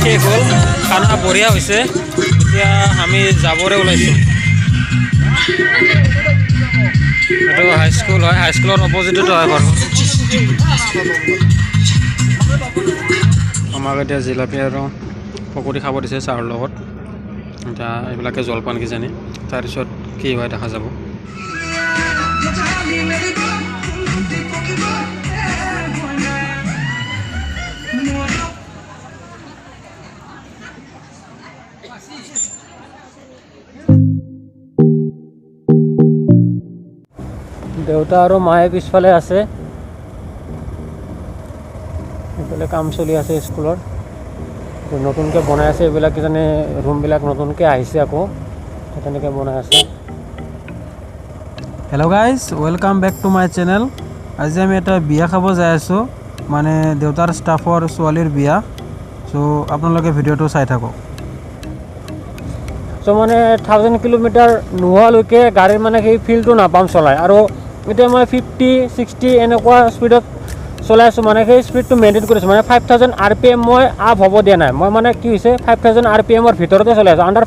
শেষ হ'ল খানা বঢ়িয়া হৈছে এতিয়া আমি যাবৰে ওলাইছোঁ এইটো হাইস্কুল হয় হাইস্কুলৰ অপজিটতে হয় ঘৰ আমাক এতিয়া জিলাপি আৰু পকৰি খাব দিছে চাহৰ লগত এতিয়া এইবিলাকে জলপান কিজানি তাৰপিছত কি হয় দেখা যাব দেউতা আৰু মায়ে পিছফালে আছে এইফালে কাম চলি আছে স্কুলৰ নতুনকৈ বনাই আছে এইবিলাক কিজানি ৰুমবিলাক নতুনকৈ আহিছে আকৌ তেনেকৈ বনাই আছে hello' guys welcome back to my channel আজি আমি এটা বিয়া খাব যাই আছোঁ মানে দেউতাৰ ষ্টাফৰ ছোৱালীৰ বিয়া চ' আপোনালোকে ভিডিঅ'টো চাই থাকক চ' মানে 1000 কিলোমিটাৰ নোহোৱালৈকে গাড়ীৰ মানে সেই ফিল্ডটো নাপাম চলাই আৰু এতিয়া মই 50-60 এনেকুৱা স্পীডত চলাই আছোঁ মানে সেই স্পীডটো মেইনটেইন কৰিছোঁ মানে 5000 RPM মই আপ হ'ব দিয়া নাই মই মানে কি হৈছে 5000 RPMৰ ভিতৰতে চলাই আছোঁ আণ্ডাৰ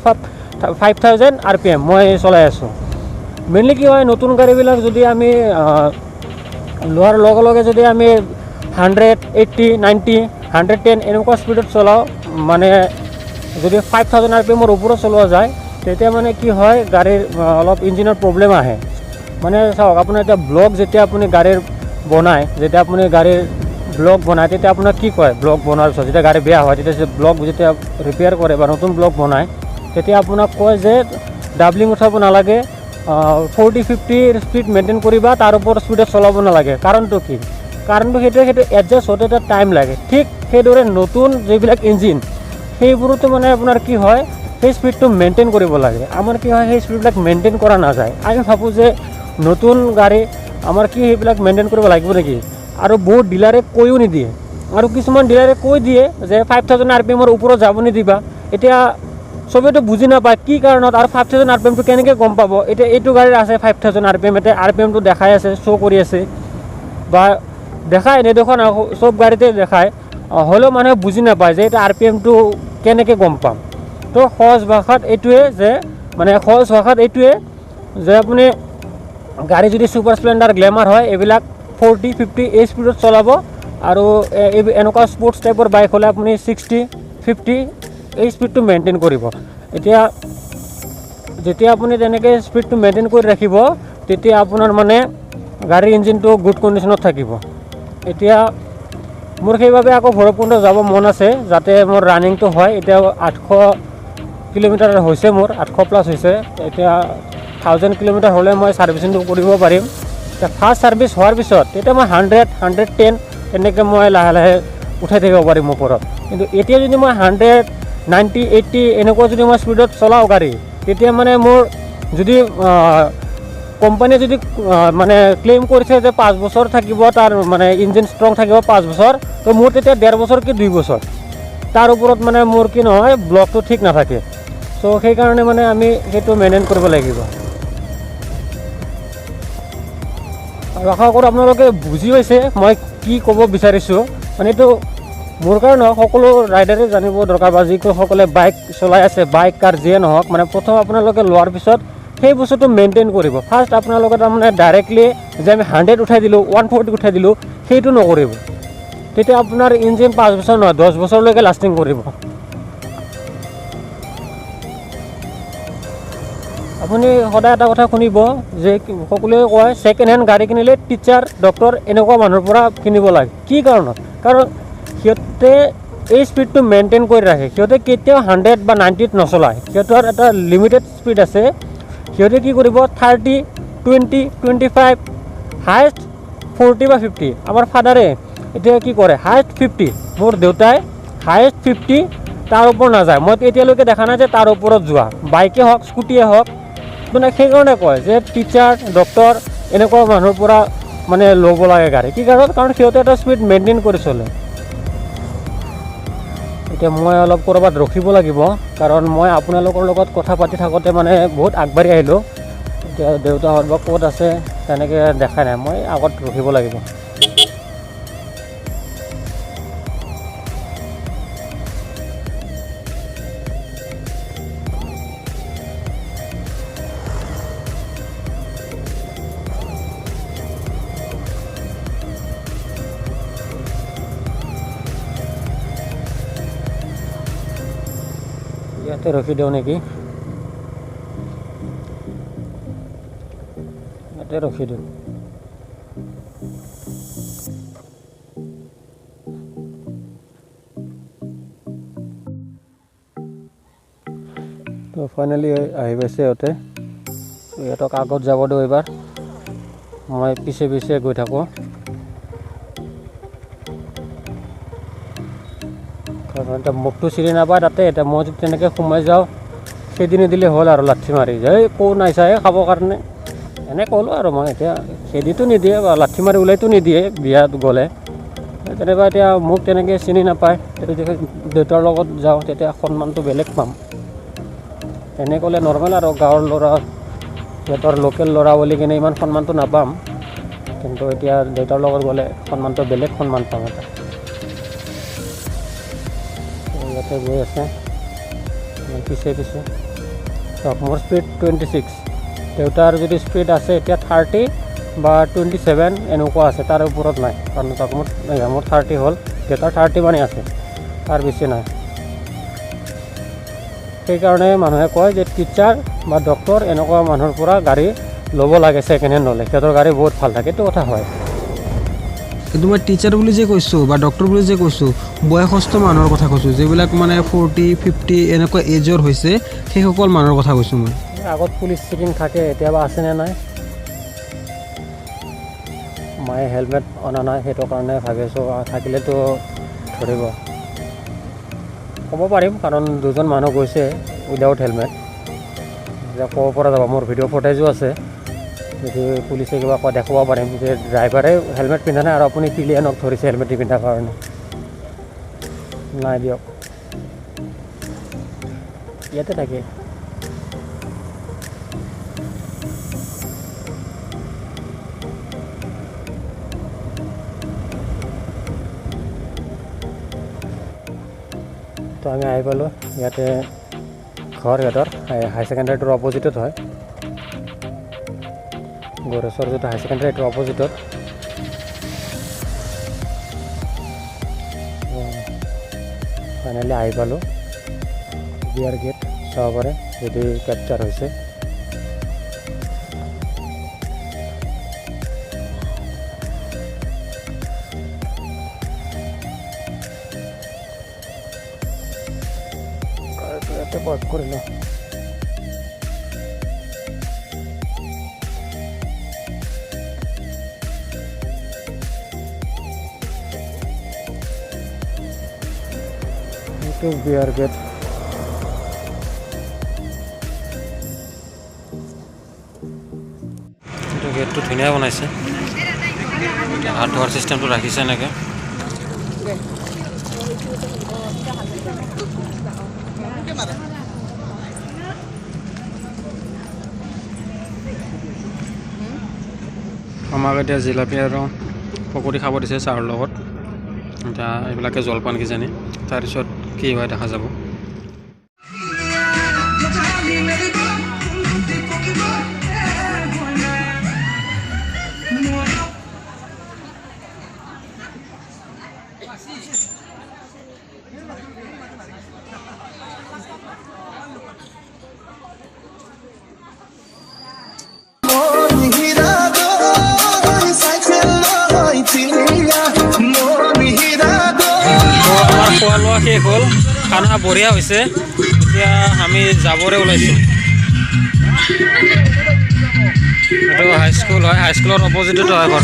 5000 RPM মই চলাই আছোঁ মেইনলি কি হয় নতুন গাড়ীবিলাক যদি আমি লোৱাৰ লগে লগে যদি আমি 180, 90, 110 এনেকুৱা স্পীডত চলাওঁ মানে যদি 5000 RPMৰ ওপৰত চলোৱা যায় তেতিয়া মানে কি হয় গাড়ীৰ অলপ ইঞ্জিনৰ প্ৰব্লেম আহে মানে চাওক আপোনাৰ এতিয়া ব্লগ যেতিয়া আপুনি গাড়ীৰ বনায় যেতিয়া আপুনি গাড়ীৰ ব্লগ বনায় তেতিয়া আপোনাক কি কয় ব্লগ বনোৱাৰ পিছত যেতিয়া গাড়ী বেয়া হয় তেতিয়া ব্লগ যেতিয়া ৰিপেয়াৰ কৰে বা নতুন ব্লগ বনায় তেতিয়া আপোনাক কয় যে ডাবলিং উঠাব নালাগে 40-50 স্পীড মেইনটেইন কৰিবা তাৰ ওপৰত স্পীডত চলাব নালাগে কাৰণটো কি কাৰণটো সেইটো এডজাষ্ট হওঁতে এটা টাইম লাগে ঠিক সেইদৰে নতুন যিবিলাক ইঞ্জিন সেইবোৰতো মানে আপোনাৰ কি হয় সেই স্পীডটো মেইনটেইন কৰিব লাগে আমাৰ কি হয় সেই স্পীডবিলাক মেইনটেইন কৰা নাযায় আমি ভাবোঁ যে নতুন গাড়ী আমাৰ কি সেইবিলাক মেইনটেইন কৰিব লাগিব নেকি আৰু বহুত ডিলাৰে কৈও নিদিয়ে আৰু কিছুমান ডিলাৰে কৈ দিয়ে যে 5000 RPMৰ ওপৰত যাব নিদিবা এতিয়া চবেইতো বুজি নাপায় কি কাৰণত আৰু 5000 RPMটো কেনেকৈ গম পাব এতিয়া এইটো গাড়ীৰ আছে 5000 RPM এতিয়া RPMটো দেখাই আছে শ্ব' কৰি আছে বা দেখাই নেদেখোৱা না চব গাড়ীতে দেখায় হ'লেও মানুহে বুজি নাপায় যে এটা RPMটো কেনেকৈ গম পাম তো সহজ ভাষাত এইটোৱে যে আপুনি গাড়ী যদি ছুপাৰ স্প্লেণ্ডাৰ গ্লেমাৰ হয় এইবিলাক 40-50 এই স্পীডত চলাব আৰু এনেকুৱা স্পৰ্টছ টাইপৰ বাইক হ'লে আপুনি 60-50 এই স্পীডটো মেইনটেইন কৰিব এতিয়া যেতিয়া আপুনি তেনেকৈ স্পীডটো মেইনটেইন কৰি ৰাখিব তেতিয়া আপোনাৰ মানে গাড়ীৰ ইঞ্জিনটো গুড কণ্ডিশ্যনত থাকিব এতিয়া মোৰ সেইবাবে আকৌ ভৈৰৱকুণ্ড যাব মন আছে যাতে মোৰ ৰানিংটো হয় এতিয়া 800 কিলোমিটাৰ হৈছে মোৰ 800+ হৈছে এতিয়া 1000 কিলোমিটাৰ হ'লে মই ছাৰ্ভিচিংটো কৰিব পাৰিম এতিয়া ফাৰ্ষ্ট ছাৰ্ভিচ হোৱাৰ পিছত তেতিয়া মই 100-110 তেনেকৈ মই লাহে লাহে উঠাই থাকিব পাৰিম ওপৰত কিন্তু এতিয়া যদি মই 100-90-80 এনেকুৱা যদি মই স্পীডত চলাওঁ গাড়ী তেতিয়া মানে মোৰ যদি কোম্পানীয়ে যদি মানে ক্লেইম কৰিছে যে 5 বছৰ থাকিব তাৰ মানে ইঞ্জিন ষ্ট্ৰং থাকিব 5 বছৰ তো মোৰ তেতিয়া 1.5 বছৰ কি 2 বছৰ তাৰ ওপৰত মানে মোৰ কি নহয় ব্লকটো ঠিক নাথাকে চ' সেইকাৰণে মানে আমি সেইটো মেইনটেইন কৰিব লাগিব আৰু আশা কৰোঁ আপোনালোকে বুজি পাইছে মই কি ক'ব বিচাৰিছোঁ মানে এইটো মোৰ কাৰণে সকলো ৰাইডাৰে জানিব দৰকাৰ বা যিসকলে বাইক চলাই আছে বাইক কাৰ যিয়ে নহওক মানে প্ৰথম আপোনালোকে লোৱাৰ পিছত সেই বস্তুটো মেইনটেইন কৰিব ফাৰ্ষ্ট আপোনালোকে তাৰমানে ডাইৰেক্টলি যে আমি 100 উঠাই দিলোঁ 140 উঠাই দিলোঁ সেইটো নকৰিব তেতিয়া আপোনাৰ ইঞ্জিন 5 বছৰ নহয় 10 বছৰলৈকে লাষ্টিং কৰিব আপুনি সদায় এটা কথা শুনিব যে সকলোৱে কয় ছেকেণ্ড হেণ্ড গাড়ী কিনিলে টিচাৰ ডক্টৰ এনেকুৱা মানুহৰ পৰা কিনিব লাগে কি কাৰণত কাৰণ সিহঁতে এই স্পীডটো মেইনটেইন কৰি ৰাখে সিহঁতে কেতিয়াও 100 বা 90ত নচলায় সিহঁতৰ এটা লিমিটেড স্পীড আছে সিহঁতে কি কৰিব 30, 20, 25 হায়েষ্ট 40 বা 50 আমাৰ ফাদাৰে এতিয়া কি কৰে হায়েষ্ট 50 মোৰ দেউতাই হায়েষ্ট 50 তাৰ ওপৰত নাযায় মই এতিয়ালৈকে দেখা নাই যে তাৰ ওপৰত যোৱা বাইকে হওক স্কুটিয়ে হওক মানে সেইকাৰণে কয় যে টিচাৰ ডক্টৰ এনেকুৱা মানুহৰ পৰা মানে ল'ব লাগে গাড়ী কি কাৰণ সিহঁতে এটা স্পীড মেইনটেইন কৰি চলে এতিয়া মই অলপ ক'ৰবাত ৰখিব লাগিব কাৰণ মই আপোনালোকৰ লগত কথা পাতি থাকোঁতে মানে বহুত আগবাঢ়ি আহিলোঁ এতিয়া দেউতাহঁত বা ক'ত আছে তেনেকৈ দেখা নাই মই আগত ৰখিব লাগিব ইয়াতে ৰখি দিওঁ নেকি ইয়াতে ৰখি দিওঁ তো ফাইনেলি আহি পাইছে সিহঁতে সিহঁতক আগত যাব দিওঁ এইবাৰ মই পিছে পিছে গৈ থাকোঁ কাৰণ এতিয়া মুখটো চিনি নাপায় তাতে এতিয়া মই যদি তেনেকৈ সোমাই যাওঁ খেদি নিদিলে হ'ল আৰু লাঠি মাৰি যে কোন নাইছাহে খাবৰ কাৰণে এনে ক'লোঁ আৰু মই এতিয়া খেদিটো নিদিয়ে বা লাঠি মাৰি ওলাইতো নিদিয়ে বিয়াত গ'লে তেনেকুৱা এতিয়া মোক তেনেকৈ চিনি নাপায় তেতিয়া দেউতাৰ লগত যাওঁ তেতিয়া সন্মানটো বেলেগ পাম এনে ক'লে নৰ্মেল আৰু গাঁৱৰ ল'ৰা সিহঁতৰ লোকেল ল'ৰা বুলি কিনে ইমান সন্মানটো নাপাম কিন্তু এতিয়া দেউতাৰ লগত গ'লে সন্মানটো বেলেগ সন্মান পাম এটা ইয়াতে গৈ আছে পিছে পিছে চাওক মোৰ স্পীড 26 দেউতাৰ যদি স্পীড আছে এতিয়া 30 বা 27 এনেকুৱা আছে তাৰ ওপৰত নাই কাৰণ চাওক মোৰ 30 হ'ল দেউতাৰ 30 মানে আছে তাৰ বেছি নাই সেইকাৰণে মানুহে কয় যে টিচাৰ বা ডক্টৰ এনেকুৱা মানুহৰ পৰা গাড়ী ল'ব লাগে ছেকেণ্ড হেণ্ড ল'লে সিহঁতৰ গাড়ী বহুত ভাল থাকে এইটো কথা হয় কিন্তু মই টিচাৰ বুলি যে কৈছোঁ বা ডক্টৰ বুলি যে কৈছোঁ বয়সস্থ মানুহৰ কথা কৈছোঁ যিবিলাক মানে 40 50 এনেকুৱা এজৰ হৈছে সেইসকল মানুহৰ কথা কৈছোঁ মই আগত পুলিচ চেকিং থাকে এতিয়াবা আছেনে নাই মায়ে হেলমেট অনা নাই সেইটো কাৰণে ভাবিছোঁ থাকিলেতো ধৰিব ক'ব পাৰিম কাৰণ দুজন মানুহ গৈছে উইদাউট হেলমেট এতিয়া ক'ব পৰা যাব মোৰ ভিডিঅ' ফুটেজো আছে যদি পুলিচে কিবা কয় দেখুৱাব পাৰিম যে ড্ৰাইভাৰে হেলমেট পিন্ধা নাই আৰু আপুনি পিলিয়ানক ধৰিছে হেলমেট নিপিন্ধাৰ কাৰণে নাই দিয়ক ইয়াতে থাকে তো আমি আহি পালোঁ ইয়াতে ঘৰ সিহঁতৰ হাই ছেকেণ্ডেৰীটোৰ অপজিটত হয় গৌৰেশ্বৰ যিটো হাই ছেকেণ্ডেৰী এইটোৰ অপজিটত ফাইনেলি আহি পালোঁ বিয়াৰ গেট চাব পাৰে যদি কেপচাৰ হৈছে ইয়াতে পজ কৰিলোঁ বিয়াৰ গেট এইটো গেটটো ধুনীয়া বনাইছে হাত ধোৱাৰ চিষ্টেমটো ৰাখিছে এনেকৈ আমাক এতিয়া জিলাপি আৰু পকৰি খাব দিছে চাহৰ লগত এতিয়া এইবিলাকে জলপান কিজানি তাৰপিছত কি হয় দেখা যাব খোৱা লোৱা শেষ হ'ল খানা বঢ়িয়া হৈছে এতিয়া আমি যাবৰে ওলাইছোঁ এইটো হাইস্কুল হয় হাইস্কুলৰ অপজিটত হয় ঘৰ